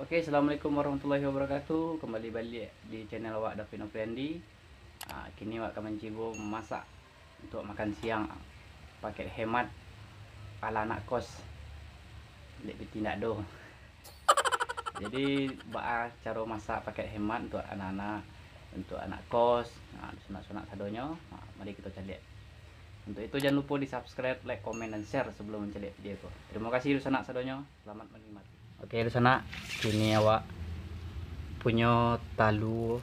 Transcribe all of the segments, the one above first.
Oke, assalamualaikum warahmatullahi wabarakatuh. Kembali balik di channel awak Davin Opriandi. Kini awak akan mencoba memasak untuk makan siang paket hemat ala anak kos. Dek piti nak doh. Jadi cara masak paket hemat untuk anak-anak, untuk anak kos, sunat-sunat sadonyo. Mari kita cari. Untuk itu jangan lupa di subscribe, like, komen, dan share sebelum mencari video ko. Terima kasih sanak sadonyo. Selamat menikmati. Oke sanak, kini awak punya telur,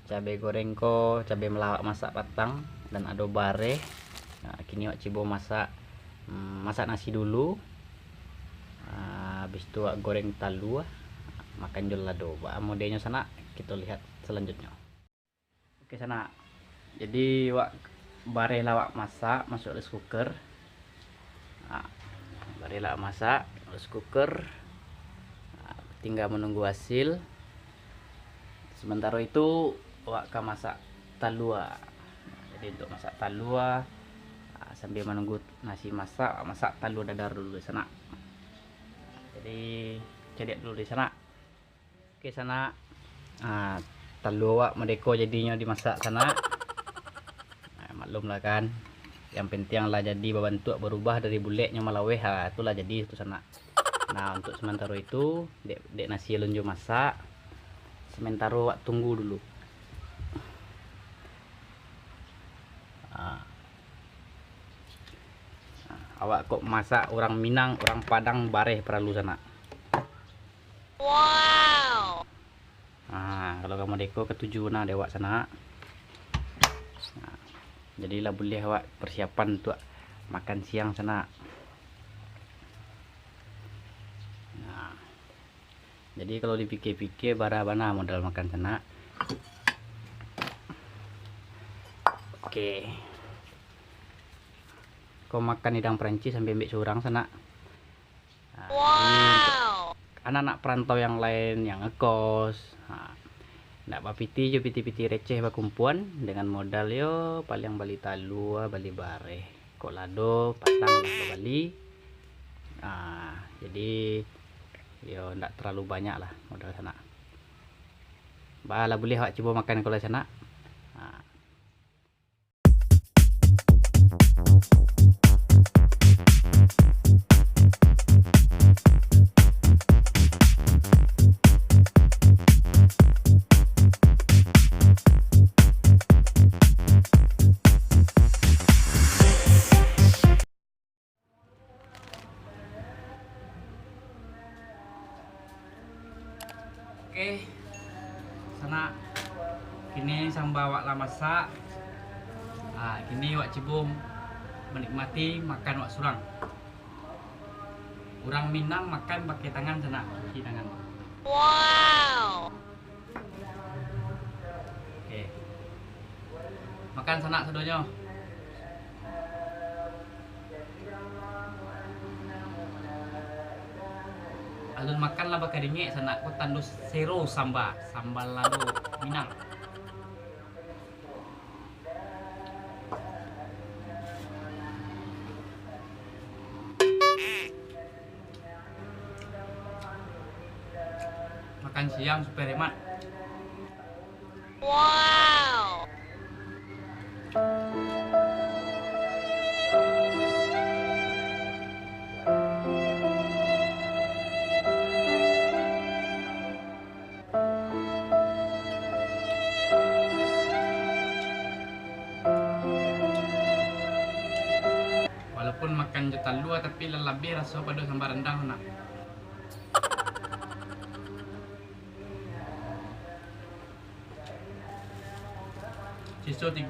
cabai goreng ko, cabai melawak masak patang, dan ada bare. Kini awak coba masak nasi dulu. Habis itu awak goreng telur, makan jol lado. Modelnya sanak, kita lihat selanjutnya. Oke sanak, jadi awak bare lawak masak masuk rice cooker. Bare lawak masak rice cooker, tinggal menunggu hasil. Sementara itu awak akan masak telur. Jadi untuk masak telur, sambil menunggu nasi masak telur dadar dulu di sana. Jadi cedek dulu di sana. Oke sana, telur awak merdeka jadinya dimasak sana. Maklumlah kan, yang penting lah jadi berbentuk berubah dari bulatnya malaweh, itulah jadi itu sana. Nah untuk sementara itu dek nasi lonjo masak, sementara awak tunggu dulu. Awak kok masak orang Minang, orang Padang bareh perlu sana. Wow. Kalau kamu deko ketujuh nah dewak sana. Jadilah boleh awak persiapan untuk makan siang sana. Jadi kalau dipikir-pikir bara-bana modal makan sana. Oke. Kau makan hidang Perancis sampai ambil seorang sana. Wow. Anak-anak perantau yang lain yang ngekos, nak bapiti jo piti-piti receh bakumpuan dengan modal yo paling bali talu, bali bare, kok lado patang bali. Jadi yo ndak terlalu banyak lah modal sana. Bala boleh awak coba makan kalau sana. Oke, sana kini sambal awak lah masak. Kini awak cibum menikmati makan awak surang. Orang Minang makan pakai tangan sana, cuci tangan. Wow. Oke, makan sana sedonyo. Alun makan lah bakal dingin sana, aku tandus sero sambal lado Minang. Makan siang super hemat. Wow. Walaupun makan juta luar tapi lebih rasa pada sambal rendang nak. Sisa 3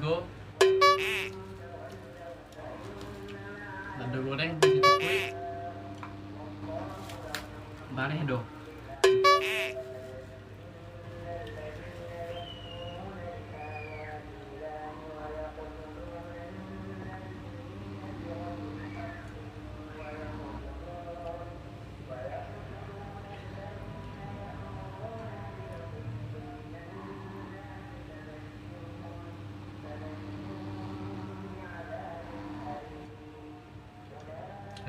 lado goreng dicukui bareh doh.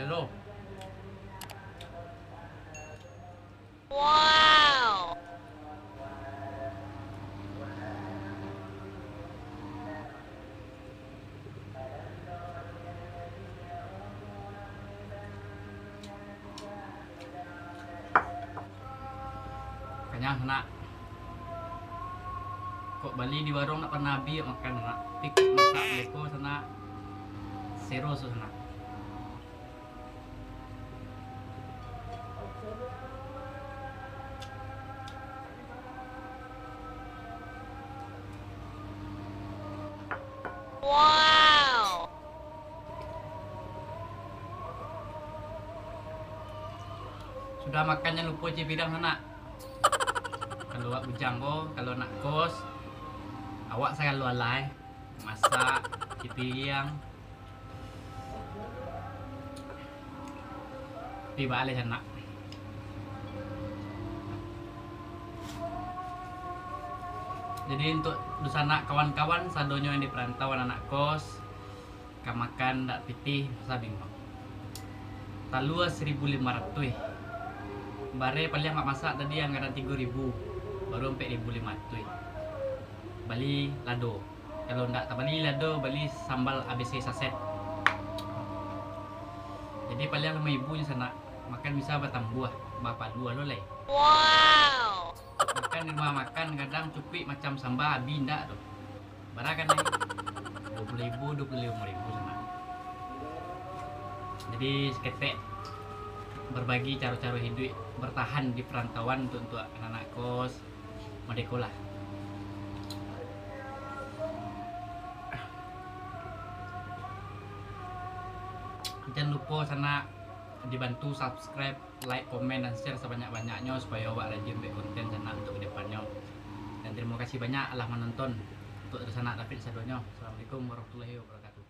Hello. Soalnya sana kok Bali di warung nak pernah nabi makan sana. Pik masak leko sana zero sana. Wow. Sudah makannya lupa cipidang sana. Kalau awak bujang ko, kalau nak kos, awak saya lu alai masak cipidang. Tiba alai sana. Jadi untuk di sana kawan-kawan sadonyo yang di perantauan anak kos, makan dak pitih masa bingung. Talua 1.500. Bare paling mak masak tadi yang ada 3.000. Baru sampai 1.500. Bali lado. Kalau ndak tak bali lado, bali sambal ABC saset. Jadi paling 5.000 nya sana. Makan bisa bertambah bapak dua lo leh. Wow. Makan di rumah makan kadang cukup macam sambal habis ndak tuh. Barakan nih 20.000, 25.000 sana. Jadi seketek berbagi cara-cara hidup bertahan di perantauan untuk anak-anak kos Madeko lah. Jangan lupa sana dibantu subscribe, like, komen, dan share sebanyak-banyaknya supaya awak rajin buat konten sana untuk kedepannya. Dan terima kasih banyak Allah menonton untuk sana David Sadonyo. Assalamualaikum warahmatullahi wabarakatuh.